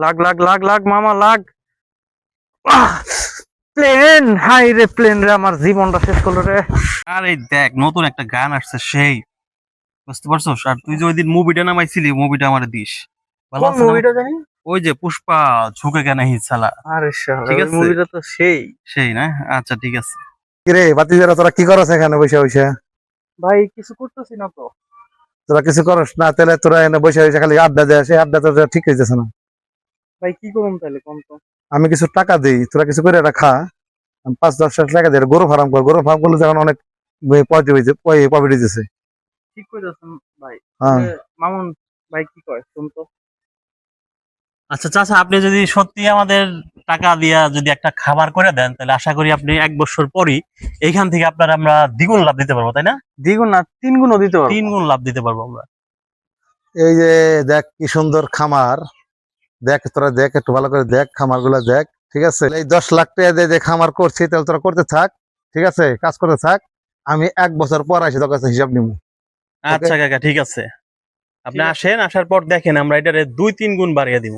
লাগ লাগ লাগ লাগ মামা লাগ। প্লেন, হাই রে প্লেন রে, আমার জীবনটা শেষ করলো রে। আরে দেখ নতুন একটা গান আসছে সেই, বুঝতে পারছস? আর তুই যে ওই দিন মুভিটা নামাইছিলি, মুভিটা আমার দিস, ভালো কোন আছে না? মুভিটা জানি? ওই যে পুষ্পা ঝুঁকে কেন হি সালা, আরে শালা, ঠিক ওই আছে? মুভিটা তো সেই। সেই না? আচ্ছা ঠিক আছে। কিরে বাতিজারা, তোরা কি করছ এখানে বসে বসে? ভাই কিছু করতেছি না তো। তোরা কিছু করস না, তাহলে তোরা এনে বসে বসে খালি আড্ডা দেয়, সেই আড্ডা তো ঠিক হইতেছে না। ভাই কি করুন তাহলে কোন তো? আমি কিছু টাকা দিই, তোরা কিছু করে এটা খা। আমি 5-10 টাকা দিয়ে গরু ফার্ম কর, গরু ফার্ম করলে এখন অনেক প্রফিট হইতেছে। ঠিক কইতাছেন ভাই। হ্যাঁ, মামুন ভাই কি কয় শুন তো। আচ্ছা চাচা, আপনি যদি সত্যি আমাদের টাকা দিয়া যদি একটা খাবার করে দেন, তাহলে আশা করি আপনি 1 বছর পরই এইখান থেকে আপনার আমরা দ্বিগুণ লাভ দিতে পারবো, তাই না? দ্বিগুণ না 3 গুণও দিতে পারবো। 3 গুণ লাভ দিতে পারবো আমরা। এই যে দেখ কি সুন্দর খামার, দেখ তোরা দেখ, একটু ভালো করে দেখ খামার গুলা দেখ, ঠিক আছে? এই 10 লাখ টাকা দিয়ে যে খামার করছি, তাহলে তোরা করতে থাক, ঠিক আছে? কাজ করতে থাক, আমি 1 বছর পর আসি তোর কাছে হিসাব নিবো। আচ্ছা কাকা ঠিক আছে, আপনি ঠিক আছে। আসেন, আসার পর দেখেন আমরা এটারে 2-3 গুণ বাড়িয়ে দিব।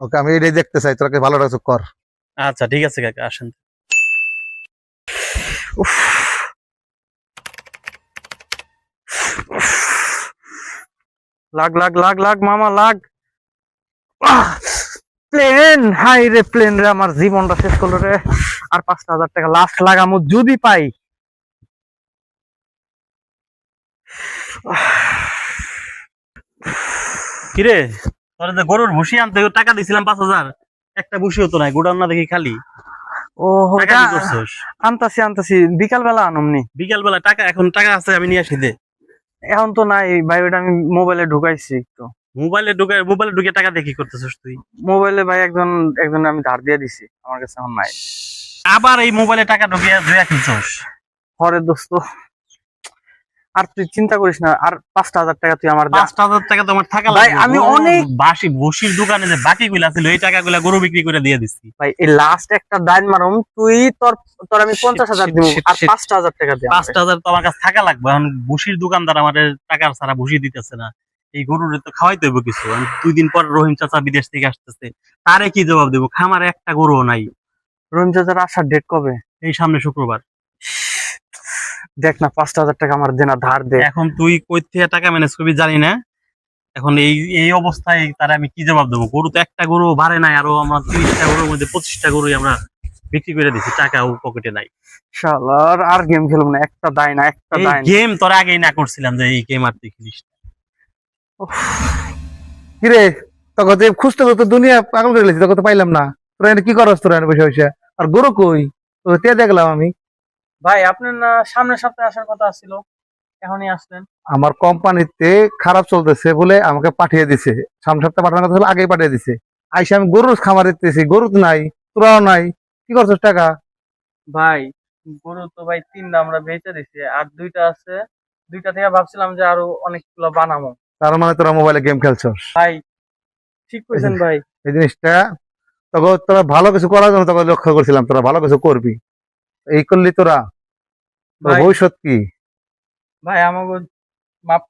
ওকে, আমি এটাই দেখতে চাই, তোরা কি ভালো কিছু কর। আচ্ছা ঠিক আছে কাকা, আসেন। উফ, লাগ লাগ লাগ লাগ মামা লাগ। প্লেন, হাই রে প্লেন রে, আমার জীবনটা শেষ করলো রে। আর 5,000 টাকা লাস্ট লাগামু যদি পাই। কিরে, তোর যে গরুর ভুসি আনতে টাকা দিছিলাম 5,000, একটা ভুসি হতো না, গোডাউন না দেখি খালি। ও টাকা ওটা কি করছস? আনতাছি আনতাছি, বিকাল বেলা আনুমনি। বিকাল বেলা টাকা, এখন টাকা আছে, আমি নিয়ে আসি দে। এখন তো নাই ভাই, ওটা আমি মোবাইলে ঢুকাইছি একটু। মোবাইলে ঢুকে টাকা দিয়ে কি করতেছস তুই? মোবাইলে ভাই একজন একজন আমি ধার দিয়ে দিছি, আমার কাছে এখন নাই। আবার এই মোবাইলে টাকা ঢুকিয়ে ধুয়া কিনছস? হরে দোস্ত, আর তুই চিন্তা করিস না, আর 5,000 টাকা তুই আমার দে। 5,000 টাকা তো আমার থাকা ভাই, লাগবে। আমি গরুর অনেক- ভুসির দোকানে যে বাকি গুলা ছিল, এই টাকাগুলা গরু বিক্রি করে দিয়ে দিচ্ছি। ভাই এই লাস্ট একটা ডাইন মারুম, তুই তোর তোর আমি 50,000 দিব, আর 5,000 টাকা দে আমারে। 5,000 তো আমার কাছে থাকা লাগবে। এখন ভুসির দোকানদার আমাদের টাকা ছাড়া ভুসি দিতেছে না, এই গরুর তো খাওয়াইতে হইব কিছু। আমি 2 দিন পর রহিম চাচা বিদেশ থেকে আসতেছে, তারে কি জবাব দেবো? খামারে একটা গরুও নাই। রহিম চাচার আসার ডেট কবে? এই সামনে শুক্রবার। দেখ না, 5,000 টাকা আমার দেনা ধার দে। এখন তুই কই থেকে টাকা ম্যানেজ করবি জানি না। এখন এই এই অবস্থায় তারা আমি কি জবাব দেবো? গরু তো একটা গরু বাড়ে নাই, আরো আমরা 30টা গরুর মধ্যে 25টা গরুই আমরা বিক্রি করে দিচ্ছি, টাকাও পকেটে নাই। শালার, আর গেম খেলবো না, একটা দায় না, একটা এই দায় না। গেম তোর আগেই না করছিলাম যে এই গেম আর তুই খেলিস না। উফ, কিরে, তোকে তো খুঁজতে তো দুনিয়া পাগল করে গেছি, তোকে তো পাইলাম না। তোরা এনে কি করস তোরা এনে বসে বসে? আর গরু কই? তোকে তে দেখলাম আমি। ভাই আপনার না সামনের সপ্তাহে আসার কথা ছিল, এখনই আসলেন। আমার কোম্পানিতে খারাপ চলতেছে বলে আমাকে পাঠিয়ে দিছে, সামনের সপ্তাহে পাঠানোর কথা ছিল, আগেই পাঠিয়ে দিছে। আইসা আমি গরুর খামার দিতেছি, গরু তো নাই, তোরাও নাই, কি করছিস টাকা? ভাই গরু তো ভাই 3টা আমরা বেচে দিছি, আর 2টা আছে। 2টা থেকে ভাবছিলাম যে আরো অনেকগুলো বানাবো। তার মানে তোরা মোবাইলে গেম খেলছস? ভাই ঠিক কইছেন ভাই। এই জিনিসটা তোকে, তোরা ভালো কিছু করার জন্য তোকে লক্ষ্য করছিলাম, তোরা ভালো কিছু করবি, এই করলি তোরা? তোর ভাই ভবিষ্যৎ কি? ভাই আমাকে মাফ